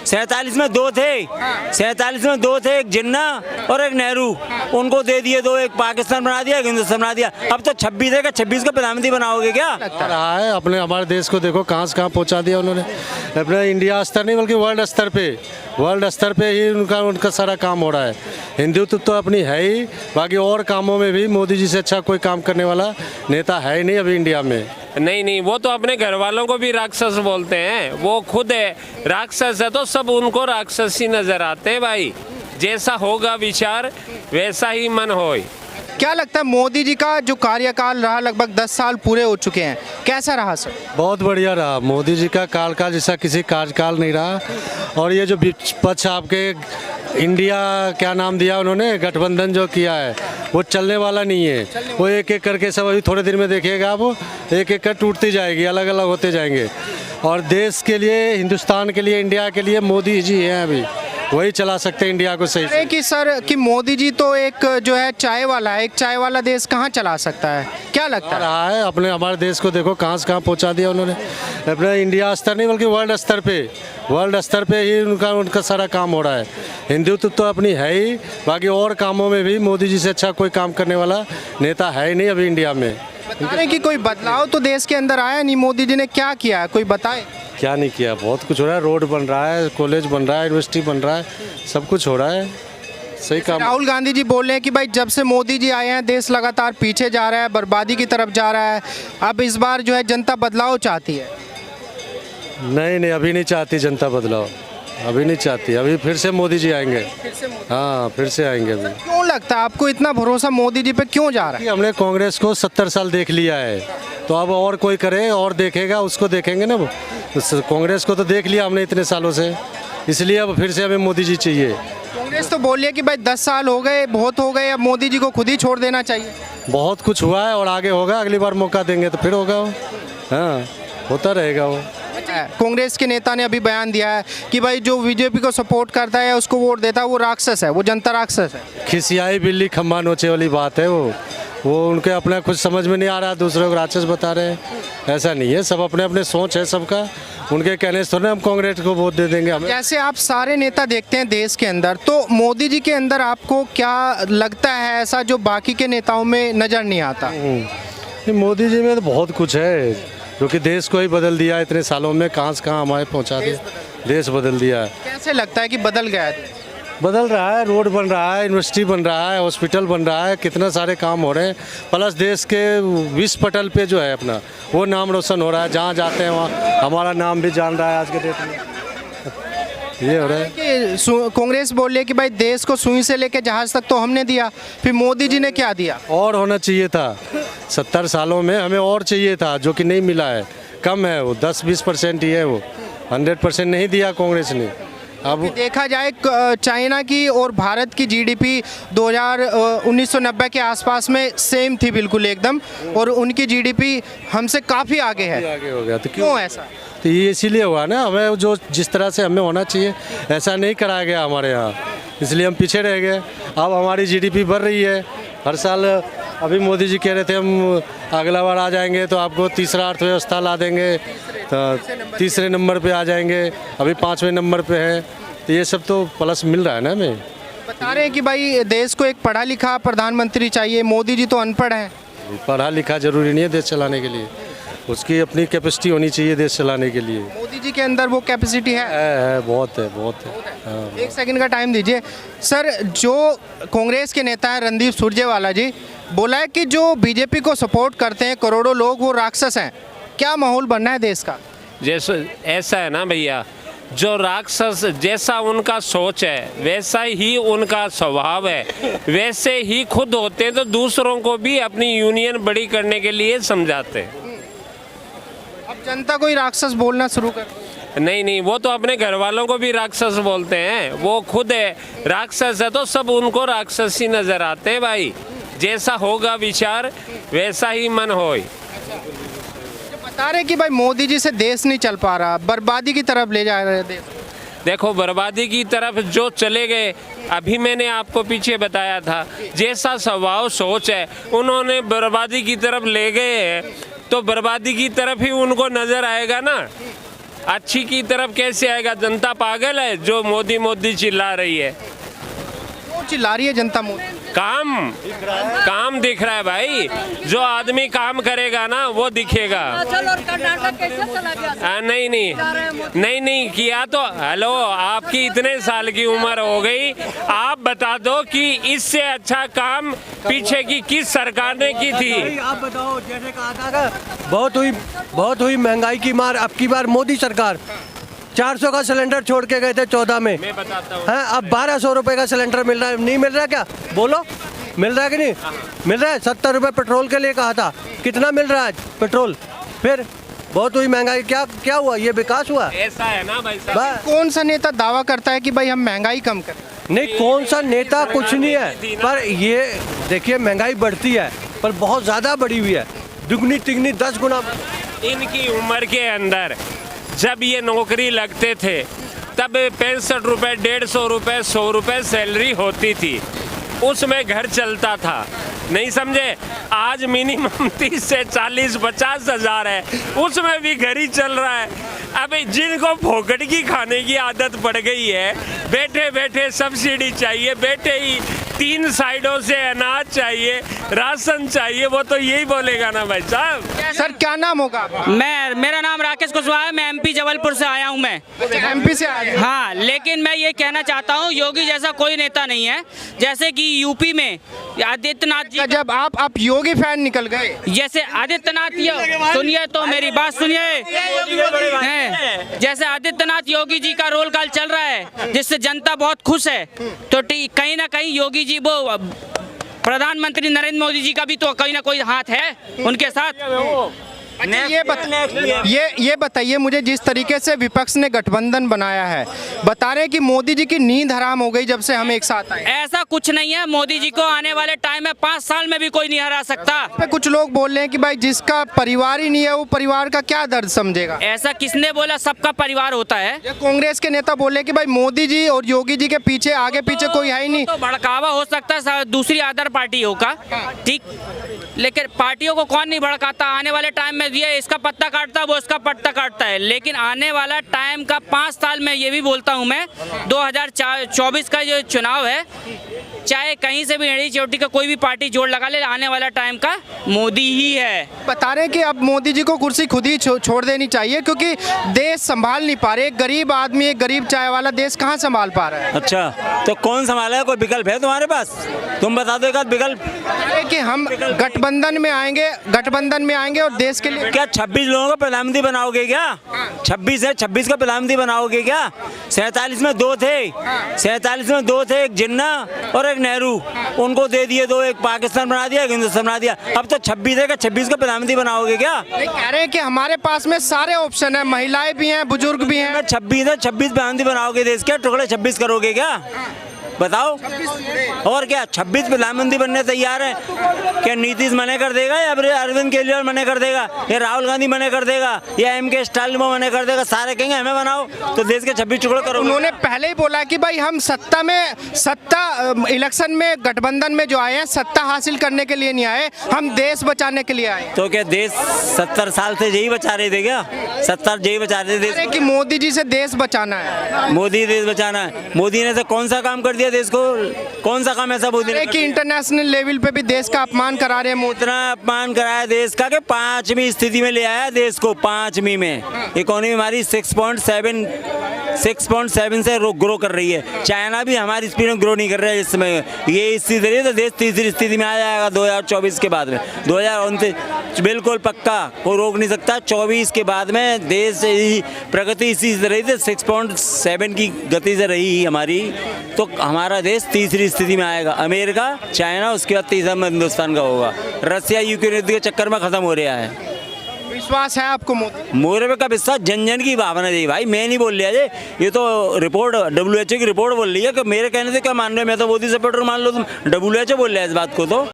47 में दो थे, 47 में दो थे, एक जिन्ना और एक नेहरू, उनको दे दिए दो, एक पाकिस्तान बना दिया, एक हिंदुस्तान बना दिया। अब तो 26 है, 26 को प्रधानमंत्री बनाओगे क्या? लगता रहा है अपने हमारे देश को देखो कहाँ से कहाँ पहुँचा दिया उन्होंने। अपने इंडिया स्तर नहीं बल्कि वर्ल्ड स्तर पे ही उनका सारा काम हो रहा है। हिंदुत्व तो अपनी है ही, बाकी और कामों में भी मोदी जी से अच्छा कोई काम करने वाला नेता है ही नहीं अभी इंडिया में। नहीं, वो तो अपने घर वालों को भी राक्षस बोलते हैं, वो खुद है राक्षस है, तो सब उनको राक्षस ही नजर आते हैं भाई। जैसा होगा विचार वैसा ही मन होए। क्या लगता है मोदी जी का जो कार्यकाल रहा, लगभग 10 साल पूरे हो चुके हैं, कैसा रहा सर? बहुत बढ़िया रहा। मोदी जी का कार्यकाल जैसा किसी कार्यकाल नहीं रहा। और ये जो विपक्ष आपके इंडिया क्या नाम दिया उन्होंने, गठबंधन जो किया है वो चलने वाला नहीं है। वो एक एक करके सब अभी थोड़े दिन में देखिएगा आप, एक एक कर टूटती जाएगी, अलग अलग होते जाएंगे। और देश के लिए, हिंदुस्तान के लिए, इंडिया के लिए मोदी जी हैं, अभी वही चला सकते हैं इंडिया को सही से। कि सर कि मोदी जी तो एक जो है चाय वाला है, एक चाय वाला देश कहाँ चला सकता है, क्या लगता है? रहा है अपने हमारे देश को देखो कहाँ से कहाँ पहुँचा दिया उन्होंने। अपने इंडिया स्तर नहीं बल्कि वर्ल्ड स्तर पे ही उनका सारा काम हो रहा है। हिंदुत्व तो अपनी है ही, बाकी और कामों में भी मोदी जी से अच्छा कोई काम करने वाला नेता है ही नहीं अभी इंडिया में। बता रहे कि कोई बदलाव तो देश के अंदर आया नहीं, मोदी जी ने क्या किया है, कोई बताए? क्या नहीं किया, बहुत कुछ हो रहा है। रोड बन रहा है, कॉलेज बन रहा है, यूनिवर्सिटी बन रहा है, सब कुछ हो रहा है, सही काम। राहुल गांधी जी बोल रहे हैं कि भाई जब से मोदी जी आए हैं देश लगातार पीछे जा रहा है, बर्बादी की तरफ जा रहा है। अब इस बार जो है जनता बदलाव चाहती है। नहीं, अभी नहीं चाहती जनता बदलाव, अभी नहीं चाहती। अभी फिर से मोदी जी आएंगे। हाँ, फिर से आएंगे। अभी क्यों लगता है आपको इतना भरोसा मोदी जी पे क्यों जा रहा है? हमने कांग्रेस को 70 साल देख लिया है, तो अब और कोई करे और देखेगा, उसको देखेंगे ना। कांग्रेस को तो देख लिया हमने इतने सालों से, इसलिए अब फिर से हमें मोदी जी चाहिए। कांग्रेस तो बोल रही है कि भाई 10 साल हो गए, बहुत हो गए, अब मोदी जी को खुद ही छोड़ देना चाहिए। बहुत कुछ हुआ है और आगे होगा, अगली बार मौका देंगे तो फिर होगा वो। हाँ, होता रहेगा वो। कांग्रेस के नेता ने अभी बयान दिया है कि भाई जो बीजेपी को सपोर्ट करता है, उसको वोट देता है, वो राक्षस है, वो जनता राक्षस है। खिसियाई बिल्ली खम्बा नोचे वाली बात है वो उनके अपना कुछ समझ में नहीं आ रहा, दूसरों को राक्षस बता रहे हैं। ऐसा नहीं है, सब अपने अपने सोच है सबका। उनके कहने से थोड़ा हम कांग्रेस को वोट दे देंगे हमें। जैसे आप सारे नेता देखते हैं देश के अंदर, तो मोदी जी के अंदर आपको क्या लगता है ऐसा जो बाकी के नेताओं में नजर नहीं आता? मोदी जी में तो बहुत कुछ है जो कि देश को ही बदल दिया है इतने सालों में, कहाँ से कहाँ हमारे पहुँचा दिया, देश बदल दिया है। कैसे लगता है कि बदल गया है? बदल रहा है, रोड बन रहा है, यूनिवर्सिटी बन रहा है, हॉस्पिटल बन रहा है, कितना सारे काम हो रहे हैं। प्लस देश के विश्व पटल पे जो है अपना वो नाम रोशन हो रहा है, जहाँ जाते हैं वहाँ हमारा नाम भी जान रहा है आज के डेट में। ये हो रहा है कि कांग्रेस बोल रही है कि भाई देश को सुई से लेके जहाज तक तो हमने दिया, फिर मोदी जी ने क्या दिया? और होना चाहिए था। 70 सालों में हमें और चाहिए था, जो कि नहीं मिला है, कम है वो, 10-20% ही है वो, 100% नहीं दिया कांग्रेस ने। अब देखा जाए चाइना की और भारत की जीडीपी 1990 के आसपास में सेम थी बिल्कुल एकदम, और उनकी जीडीपी हमसे काफ़ी आगे है। आगे हो गया तो क्यों ऐसा? तो ये इसीलिए हुआ ना, हमें जो जिस तरह से हमें होना चाहिए ऐसा नहीं कराया गया हमारे यहाँ, इसलिए हम पीछे रह गए। अब हमारी जीडीपी बढ़ रही है हर साल। अभी मोदी जी कह रहे थे हम अगला बार आ जाएंगे तो आपको तीसरा अर्थव्यवस्था ला देंगे, तो तीसरे नंबर पे आ जाएंगे, अभी 5वें नंबर पे है। तो ये सब तो प्लस मिल रहा है ना हमें। बता रहे हैं कि भाई देश को एक पढ़ा लिखा प्रधानमंत्री चाहिए, मोदी जी तो अनपढ़ हैं। पढ़ा लिखा जरूरी नहीं है देश चलाने के लिए, उसकी अपनी कैपेसिटी होनी चाहिए देश चलाने के लिए। मोदी जी के अंदर वो कैपेसिटी है? बहुत है। हाँ। एक सेकंड का टाइम दीजिए सर। जो कांग्रेस के नेता हैं रणदीप सुरजेवाला जी, बोला है कि जो बीजेपी को सपोर्ट करते हैं करोड़ों लोग, वो राक्षस हैं। क्या माहौल बनना है देश का? जैसे ऐसा है ना भैया, जो राक्षस जैसा उनका सोच है वैसा ही उनका स्वभाव है, वैसे ही खुद होते हैं, तो दूसरों को भी अपनी यूनियन बड़ी करने के लिए समझाते हैं। अब जनता को ही राक्षस बोलना शुरू कर? नहीं, वो तो अपने घर वालों को भी राक्षस बोलते हैं, वो खुद है राक्षस है, तो सब उनको राक्षस ही नजर आते हैं भाई। जैसा होगा विचार वैसा ही मन होए। बता रहे कि भाई मोदी जी से देश नहीं चल पा रहा, बर्बादी की तरफ ले जा रहे हैं देश। देखो, बर्बादी की तरफ जो चले गए, अभी मैंने आपको पीछे बताया था, जैसा स्वभाव सोच है उन्होंने बर्बादी की तरफ ले गए हैं, तो बर्बादी की तरफ ही उनको नजर आएगा ना। अच्छी की तरफ कैसे आएगा? जनता पागल है जो मोदी मोदी चिल्ला रही है। क्यों चिल्ला रही है जनता मोदी? काम दिख रहा है भाई। जो आदमी काम करेगा ना वो दिखेगा। हिमाचल और कर्नाटक कैसे चला गया? नहीं किया तो हेलो, आपकी इतने साल की उम्र हो गई, आप बता दो कि इससे अच्छा काम पीछे की किस सरकार ने की थी? आप बताओ, जैसे कहा था बहुत हुई महंगाई की मार। अब की बार मोदी सरकार 400 का सिलेंडर छोड़ के गए थे 14 में। मैं बताता हूँ। हैं, अब 1200 रुपए का सिलेंडर मिल रहा है। नहीं मिल रहा क्या? बोलो, मिल रहा है कि नहीं मिल रहा है? 70 रुपए पेट्रोल के लिए कहा था, कितना मिल रहा है आज पेट्रोल? फिर बहुत हुई महंगाई। क्या हुआ? ये विकास हुआ? ऐसा है ना भाई साहब। बस। कौन सा नेता दावा करता है कि भाई हम महंगाई कम करें? नहीं, कौन सा नेता कुछ नहीं है, पर ये देखिए महंगाई बढ़ती है, पर बहुत ज़्यादा बढ़ी हुई है, दुगनी तिगनी 10 गुना। इनकी उम्र के अंदर जब ये नौकरी लगते थे तब 65 रुपए, 150 रुपए, 100 रुपए सैलरी होती थी, उसमें घर चलता था। नहीं समझे? आज मिनिमम 30 से 40-50 हज़ार है, उसमें भी घर ही चल रहा है। अब जिनको फोकट की खाने की आदत पड़ गई है, बैठे बैठे सब्सिडी चाहिए, बैठे ही 3 साइडों से अनाज चाहिए, राशन चाहिए, वो तो यही बोलेगा ना भाई साहब। सर क्या नाम होगा आपका? मेरा नाम राकेश कुशवाहा है। मैं एमपी जबलपुर से आया हूँ मैं। एमपी से आए हैं। हाँ, लेकिन मैं ये कहना चाहता हूँ योगी जैसा कोई नेता नहीं है। जैसे कि यूपी में आदित्यनाथ जी, जब आप योगी फैन निकल गए। जैसे आदित्यनाथ सुनिए तो मेरी बात सुनिए। जैसे आदित्यनाथ योगी जी का रोल कॉल चल रहा है जिससे जनता बहुत खुश है, तो कहीं ना कहीं योगी जी वो प्रधानमंत्री नरेंद्र मोदी जी का भी तो कोई ना कोई हाथ है उनके साथ। अच्छा, ये बताइए मुझे, जिस तरीके से विपक्ष ने गठबंधन बनाया है, बता रहे हैं कि मोदी जी की नींद हराम हो गई जब से हम एक साथ आए। ऐसा कुछ नहीं है। मोदी जी को आने वाले टाइम में 5 साल में भी कोई नहीं हरा सकता। पे कुछ लोग बोल रहे हैं कि भाई जिसका परिवार ही नहीं है वो परिवार का क्या दर्द समझेगा। ऐसा किसने बोला? सबका परिवार होता है। ये कांग्रेस के नेता बोल रहे हैं कि भाई मोदी जी और योगी जी के पीछे आगे पीछे कोई है ही नहीं। तो भड़कावा हो सकता है दूसरी अदर पार्टियों का, ठीक, लेकिन पार्टियों को कौन नहीं भड़काता? आने वाले टाइम में ये इसका पत्ता काटता है, वो इसका पत्ता काटता है, लेकिन आने वाला टाइम का 5 साल में ये भी बोलता हूँ मैं, 2024 का जो चुनाव है, चाहे कहीं से भी एड़ी चोटी का कोई भी पार्टी जोड़ लगा ले, आने वाला टाइम का मोदी ही है। बता रहे हैं कि अब मोदी जी को कुर्सी खुद ही छोड़ देनी चाहिए क्योंकि देश संभाल नहीं पा रहे। एक गरीब आदमी, एक गरीब चाय वाला देश कहाँ संभाल पा रहा है? अच्छा, तो कौन संभालेगा? कोई विकल्प है तुम्हारे पास? तुम बता दो एक आध विकल्प। कि हम गठबंधन में आएंगे और देश के लिए क्या 26 लोगों को प्रधानमंत्री बनाओगे क्या? 26 का प्रधानमंत्री बनाओगे क्या? 47 में 2 थे, 47 में 2 थे, एक जिन्ना और एक नेहरू, उनको दे दिए 2, एक पाकिस्तान बना दिया, एक हिंदुस्तान बना दिया। अब तो 26 है, 26 का प्रधानमंत्री बनाओगे क्या? कह रहे हैं कि हमारे पास में सारे ऑप्शन है, महिलाएं भी हैं, बुजुर्ग भी हैं। 26 है, 26 प्रधानमंत्री बनाओगे देश के, टुकड़े 26 करोगे क्या? बताओ। और क्या 26 प्रधानमंत्री बनने तैयार है? क्या नीतीश मना कर देगा या अरविंद केजरीवाल मना कर देगा या राहुल गांधी मना कर देगा या MK स्टालिन मना कर देगा? सारे कहेंगे हमें बनाओ, तो देश के 26 टुकड़े करो। उन्होंने पहले ही बोला कि भाई हम इलेक्शन में गठबंधन में जो आए हैं, सत्ता हासिल करने के लिए नहीं आए, हम देश बचाने के लिए आए। तो क्या देश 70 साल से यही बचा रहे थे क्या? 70 यही बचा रहे थे देश कि मोदी जी से देश बचाना है। मोदी देश बचाना है। मोदी ने से कौन सा काम कर दिया देश को? कौन सा काम ऐसा मोदी ने? कि इंटरनेशनल लेवल पे भी देश का अपमान करा रहे हैं। इतना अपमान कराया देश का कि 5वीं स्थिति में ले आया देश को। 5वीं में इकोनॉमी हमारी 6.7 से ग्रो कर रही है। चाइना भी हमारी स्पीड में ग्रो नहीं कर रहा है इस समय। ये स्थिति रही तो देश तीसरी स्थिति में आ जाएगा 2024 के बाद में। 2029 बिल्कुल पक्का, कोई रोक नहीं सकता। 24 के बाद में देश प्रगति इसी से रही थी, 6.7 की गति से रही हमारी, तो हमारा देश तीसरी स्थिति में आएगा। अमेरिका, चाइना, उसके बाद तीसरा हिंदुस्तान का होगा। रसिया यूक्रेन युद्ध के चक्कर में खत्म हो रहा है। विश्वास है आपको मोदी? मोरे पे का विश्वास जन जन की भावना दी भाई, मैं नहीं बोल रहा ये तो रिपोर्ट WHO की रिपोर्ट बोल रही है कि मेरे कहने से क्या मान रहे हो? मैं तो मोदी सपोर्टर मान लो, तुम WHO बोल रहे हैं इस बात को। तो